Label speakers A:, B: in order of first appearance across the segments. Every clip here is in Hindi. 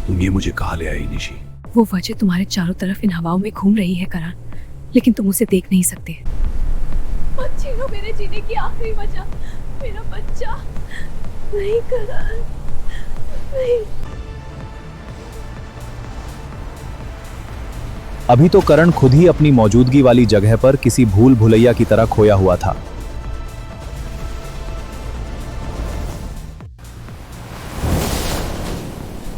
A: तुम ये मुझे कहाँ ले आई निशी?
B: वो वजह तुम्हारे चारों तरफ इन हवाओं में घूम रही है करण, लेकिन तुम उसे देख नहीं सकते।
C: मत छीनो मेरे जीने की आखिरी वजह, मेरा बच्चा। नहीं करण, नहीं।
D: अभी तो करण खुद ही अपनी मौजूदगी वाली जगह पर किसी भूल भुलैया की तरह खोया हुआ था।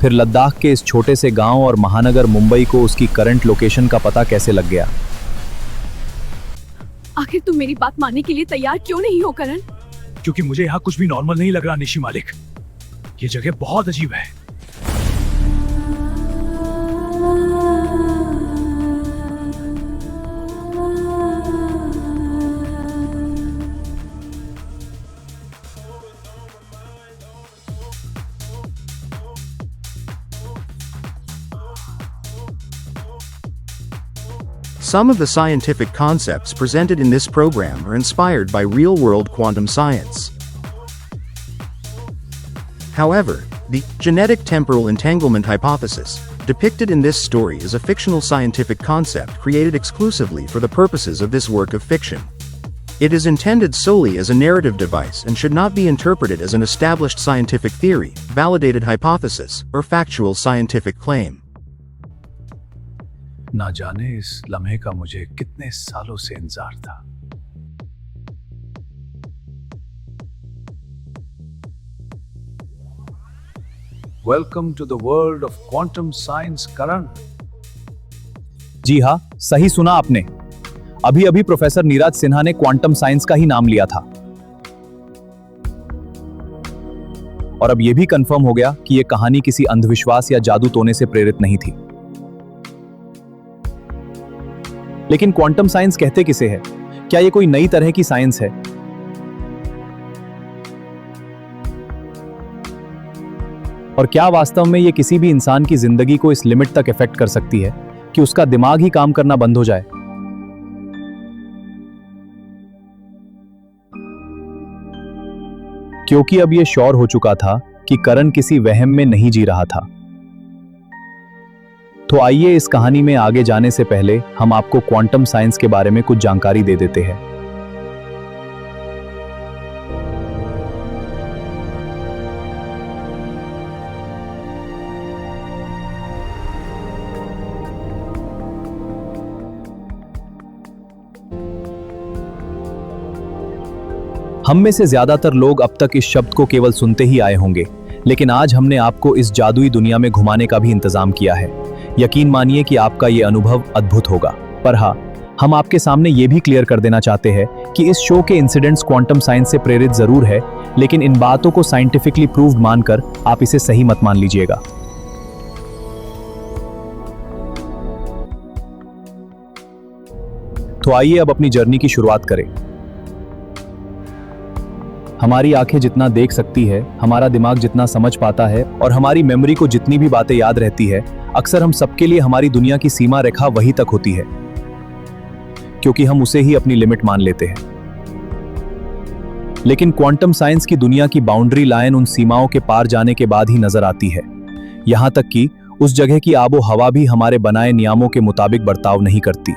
D: फिर लद्दाख के इस छोटे से गांव और महानगर मुंबई को उसकी करंट लोकेशन का पता कैसे लग गया?
B: आखिर तुम मेरी बात मानने के लिए तैयार क्यों नहीं हो करण?
A: क्योंकि मुझे यहाँ कुछ भी नॉर्मल नहीं लग रहा निशी मालिक। ये जगह बहुत अजीब है।
E: Some of the scientific concepts presented in this program are inspired by real-world quantum science. However, the genetic temporal entanglement hypothesis, depicted in this story, is a fictional scientific concept created exclusively for the purposes of this work of fiction. It is intended solely as a narrative device and should not be interpreted as an established scientific theory, validated hypothesis, or factual scientific claim.
A: ना जाने इस लम्हे का मुझे कितने सालों से इंतजार था। Welcome to the world of quantum science Karan.
D: जी हाँ, सही सुना आपने। अभी अभी प्रोफेसर नीरज सिन्हा ने क्वांटम साइंस का ही नाम लिया था। और अब यह भी कंफर्म हो गया कि यह कहानी किसी अंधविश्वास या जादू टोने से प्रेरित नहीं थी। लेकिन क्वांटम साइंस कहते किसे है? क्या यह कोई नई तरह की साइंस है? और क्या वास्तव में यह किसी भी इंसान की जिंदगी को इस लिमिट तक इफेक्ट कर सकती है कि उसका दिमाग ही काम करना बंद हो जाए? क्योंकि अब यह श्योर हो चुका था कि करण किसी वहम में नहीं जी रहा था। तो आइए इस कहानी में आगे जाने से पहले हम आपको क्वांटम साइंस के बारे में कुछ जानकारी दे देते हैं। हम में से ज्यादातर लोग अब तक इस शब्द को केवल सुनते ही आए होंगे, लेकिन आज हमने आपको इस जादुई दुनिया में घुमाने का भी इंतजाम किया है। यकीन मानिए कि आपका ये अनुभव अद्भुत होगा। पर हाँ, हम आपके सामने ये भी क्लियर कर देना चाहते हैं कि इस शो के इंसिडेंट्स क्वांटम साइंस से प्रेरित जरूर है, लेकिन इन बातों को साइंटिफिकली प्रूव्ड मानकर आप इसे सही मत मान लीजिएगा। तो आइए अब अपनी जर्नी की शुरुआत करें। हमारी आंखें जितना देख सकती है, हमारा दिमाग जितना समझ पाता है और हमारी मेमोरी को जितनी भी बातें याद रहती है, अक्सर हम सबके लिए हमारी दुनिया की सीमा रेखा वहीं तक होती है, क्योंकि हम उसे ही अपनी लिमिट मान लेते हैं। लेकिन क्वांटम साइंस की दुनिया की बाउंड्री लाइन उन सीमाओं के पार जाने के बाद ही नजर आती है। यहां तक कि उस जगह की आबो हवा भी हमारे बनाए नियमों के मुताबिक बर्ताव नहीं करती।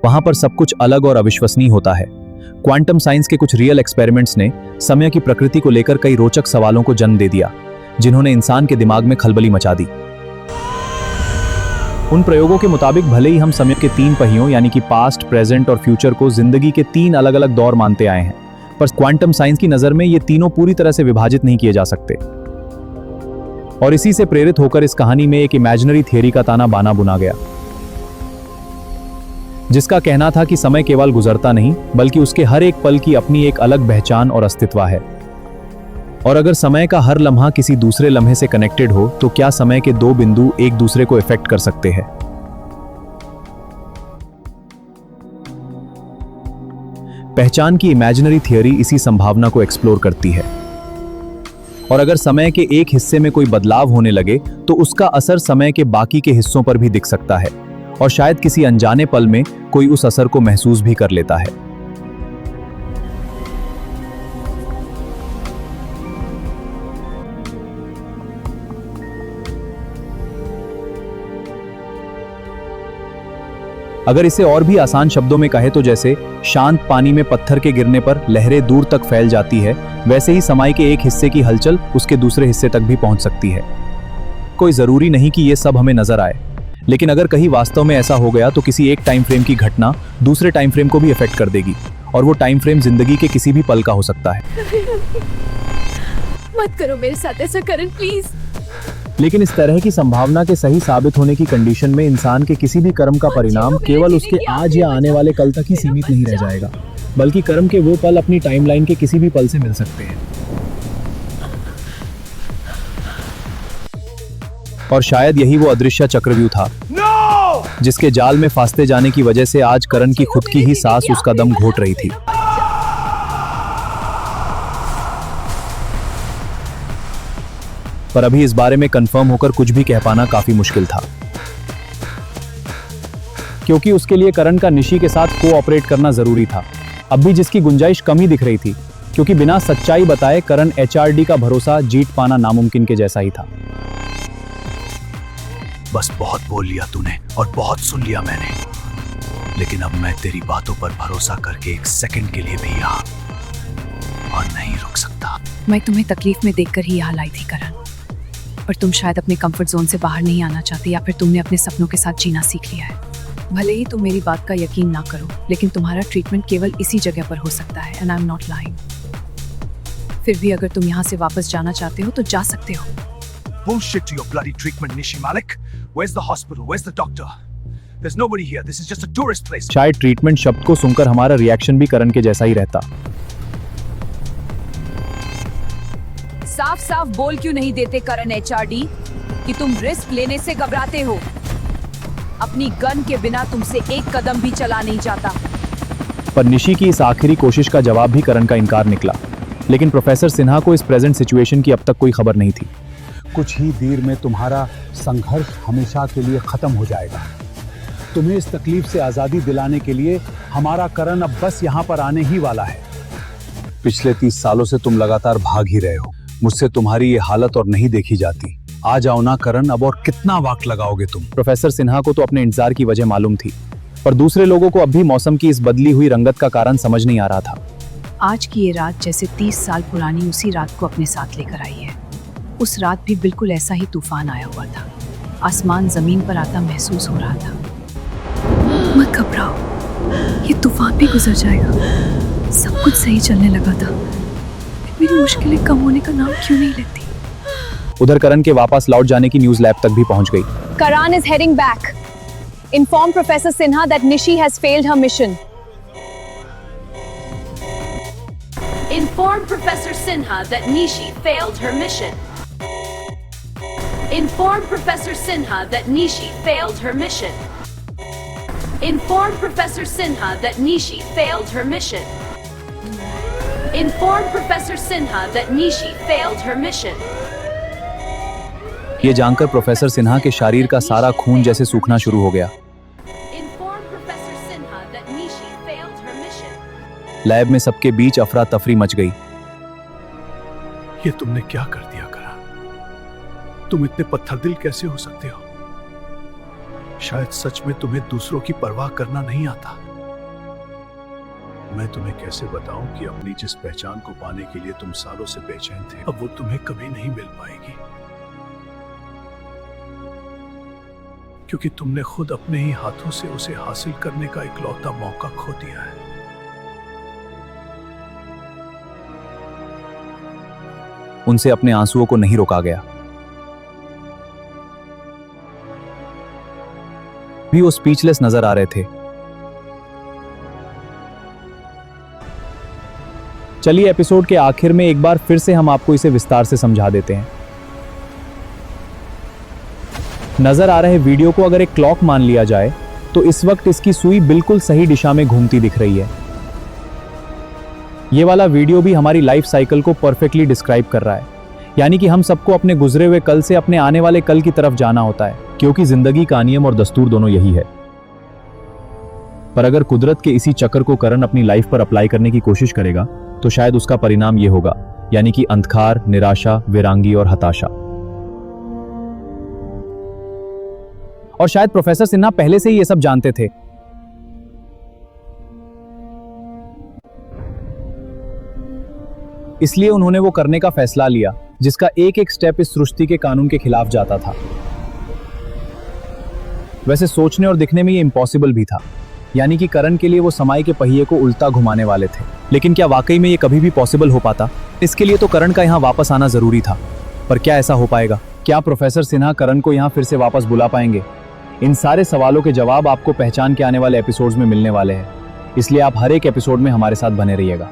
D: वहां पर सब कुछ अलग और अविश्वसनीय होता है। क्वांटम साइंस के कुछ रियल एक्सपेरिमेंट्स ने समय की प्रकृति को लेकर कई रोचक सवालों को जन्म दे दिया, जिन्होंने इंसान के दिमाग में खलबली मचा दी। उन प्रयोगों के मुताबिक भले ही हम समय के तीन पहियों यानी कि पास्ट, प्रेजेंट और फ्यूचर को जिंदगी के तीन अलग अलग दौर मानते आए हैं, पर क्वांटम साइंस की नजर में ये तीनों पूरी तरह से विभाजित नहीं किए जा सकते। और इसी से प्रेरित होकर इस कहानी में एक इमेजिनरी थियरी का ताना बाना बुना गया, जिसका कहना था कि समय केवल गुजरता नहीं, बल्कि उसके हर एक पल की अपनी एक अलग पहचान और अस्तित्व है। और अगर समय का हर लम्हा किसी दूसरे लम्हे से कनेक्टेड हो, तो क्या समय के दो बिंदु एक दूसरे को इफेक्ट कर सकते हैं? पहचान की इमेजिनरी थियरी इसी संभावना को एक्सप्लोर करती है। और अगर समय के एक हिस्से में कोई बदलाव होने लगे, तो उसका असर समय के बाकी के हिस्सों पर भी दिख सकता है, और शायद किसी अनजाने पल में कोई उस असर को महसूस भी कर लेता है। अगर इसे और भी आसान शब्दों में कहे तो जैसे शांत पानी में पत्थर के गिरने पर लहरें दूर तक फैल जाती है, वैसे ही समय के एक हिस्से की हलचल उसके दूसरे हिस्से तक भी पहुंच सकती है। कोई जरूरी नहीं कि ये सब हमें नजर आए, लेकिन अगर कहीं वास्तव में ऐसा हो गया तो किसी एक टाइम फ्रेम की घटना दूसरे टाइम फ्रेम को भी अफेक्ट कर देगी, और वो टाइम फ्रेम जिंदगी के किसी भी पल का हो सकता है।
C: मत करो मेरे साथ ऐसा करण, प्लीज।
D: लेकिन इस तरह की संभावना के सही साबित होने की कंडीशन में इंसान के किसी भी कर्म का परिणाम केवल उसके आज या आने वाले कल तक ही सीमित नहीं रह जाएगा, बल्कि कर्म के वो पल अपनी टाइमलाइन के किसी भी पल से मिल सकते हैं। और शायद यही वो अदृश्य चक्रव्यूह था जिसके जाल में फांसते जाने की वजह से आज करण की खुद की ही सांस उसका दम घोट रही थी। पर अभी इस बारे में कंफर्म होकर कुछ भी कह पाना काफी मुश्किल था, क्योंकि उसके लिए करण का निशी के साथ कोऑपरेट करना जरूरी था। अब भी जिसकी गुंजाइश कम ही दिख रही थी, क्योंकि बिना सच्चाई बताए करण एचआरडी का भरोसा जीत पाना नामुमकिन के जैसा ही था।
A: बस बहुत बोल लिया तूने और बहुत सुन लिया मैंने, लेकिन अब मैं तेरी बातों पर भरोसा करके एक सेकंड के लिए भी यहाँ और नहीं रुक सकता।
B: मैं तुम्हें तकलीफ में देखकर ही यहाँ लाई थी करण, पर तुम शायद अपने कंफर्ट जोन से बाहर नहीं आना चाहते, या फिर तुमने अपने सपनों के साथ जीना सीख लिया है। भले ही तुम मेरी बात का यकीन ना करो, लेकिन तुम्हारा ट्रीटमेंट केवल इसी जगह पर हो सकता है, and I am not lying. फिर भी अगर तुम यहाँ से वापस जाना चाहते हो तो जा सकते हो।
A: Bullshit to your bloody treatment, Nishi Malik. Where's the hospital? Where's the doctor? There's nobody here. This is just a tourist place.
D: शायद ट्रीटमेंट शब्द को सुनकर हमारा रिएक्शन भी करण के जैसा ही रहता।
F: साफ साफ बोल क्यों नहीं देते करण एचआरडी कि तुम रिस्क लेने से घबराते हो? अपनी गन के बिना तुमसे एक कदम भी चला नहीं जाता।
D: पर निशी की इस आखिरी कोशिश का जवाब भी करण का इनकार निकला, लेकिन प्रोफेसर सिन्हा को इस प्रेजेंट सिचुएशन की अब तक कोई खबर नहीं थी।
G: कुछ ही देर में तुम्हारा संघर्ष हमेशा के लिए खत्म हो जाएगा। तुम्हें इस तकलीफ से आजादी दिलाने के लिए हमारा करण अब बस यहाँ पर आने ही वाला है। पिछले 30 सालों से तुम लगातार भाग ही रहे हो। मुझसे तुम्हारी ये हालत और नहीं देखी जाती। आ जाओ ना करण, अब और कितना वक्त लगाओगे तुम?
D: प्रोफेसर सिन्हा को तो अपने इंतजार की वजह मालूम थी, पर दूसरे लोगों को अब भी मौसम की इस बदली हुई रंगत का कारण समझ नहीं आ रहा था।
B: आज की ये रात जैसे 30 साल पुरानी उसी रात को अपने साथ लेकर आई है। उस रात भी बिल्कुल ऐसा ही तूफान आया हुआ था। आसमान जमीन पर आता महसूस हो रहा था। मत घबराओ, ये तूफान भी गुजर जाएगा। सब कुछ सही चलने लगा था। मेरी मुश्किलें कम होने का नाम क्यों नहीं लेती?
D: उधर करण के वापस लौट जाने की न्यूज लैब तक भी पहुंच गई।
F: Karan is heading back. Inform Professor Sinha that Nishi has failed her mission.
C: Inform Professor Sinha that Nishi failed her mission. Inform Professor Sinha that Nishi failed her mission. Inform Professor Sinha that Nishi failed her mission. Inform Professor Sinha that Nishi failed her mission.
D: ये जानकर प्रोफेसर सिन्हा के शरीर का सारा खून जैसे सूखना शुरू हो गया।
C: Inform Professor Sinha that Nishi failed her mission.
D: Lab में सबके बीच अफरा तफरी मच गई।
A: ये तुमने क्या कर दिया करण? तुम इतने पत्थर दिल कैसे हो सकते हो? शायद सच में तुम्हें दूसरों की परवाह करना नहीं आता। मैं तुम्हें कैसे बताऊं कि अपनी जिस पहचान को पाने के लिए तुम सालों से बेचैन थे, अब वो तुम्हें कभी नहीं मिल पाएगी, क्योंकि तुमने खुद अपने ही हाथों से उसे हासिल करने का इकलौता मौका खो दिया है।
D: उनसे अपने आंसुओं को नहीं रोका गया। भी वो स्पीचलेस नजर आ रहे थे। चलिए एपिसोड के आखिर में एक बार फिर से हम आपको इसे विस्तार से समझा देते हैं। नजर आ रहे वीडियो को अगर एक क्लॉक मान लिया जाए तो इस वक्त इसकी सुई बिल्कुल सही दिशा में घूमती दिख रही है। ये वाला वीडियो भी हमारी लाइफ साइकिल को परफेक्टली डिस्क्राइब कर रहा है, यानी कि हम सबको अपने गुजरे हुए कल से अपने आने वाले कल की तरफ जाना होता है, क्योंकि जिंदगी का नियम और दस्तूर दोनों यही है। पर अगर कुदरत के इसी चक्र को करण अपनी लाइफ पर अप्लाई करने की कोशिश करेगा तो शायद उसका परिणाम ये होगा, यानी कि अंधकार, निराशा, वीरांगी और हताशा। और शायद प्रोफेसर सिन्हा पहले से ही ये सब जानते थे, इसलिए उन्होंने वो करने का फैसला लिया जिसका एक एक स्टेप इस सृष्टि के कानून के खिलाफ जाता था। वैसे सोचने और दिखने में ये इम्पॉसिबल भी था, यानी कि करण के लिए वो समय के पहिए को उल्टा घुमाने वाले थे। लेकिन क्या वाकई में ये कभी भी पॉसिबल हो पाता? इसके लिए तो करण का यहाँ वापस आना जरूरी था। पर क्या ऐसा हो पाएगा? क्या प्रोफेसर सिन्हा करण को यहाँ फिर से वापस बुला पाएंगे? इन सारे सवालों के जवाब आपको पहचान के आने वाले एपिसोड्स में मिलने वाले हैं, इसलिए आप हर एक एपिसोड में हमारे साथ बने रहिएगा।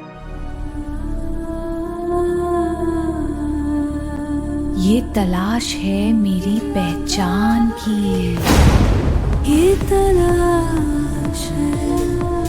C: ये तलाश है मेरी पहचान की, ये तलाश है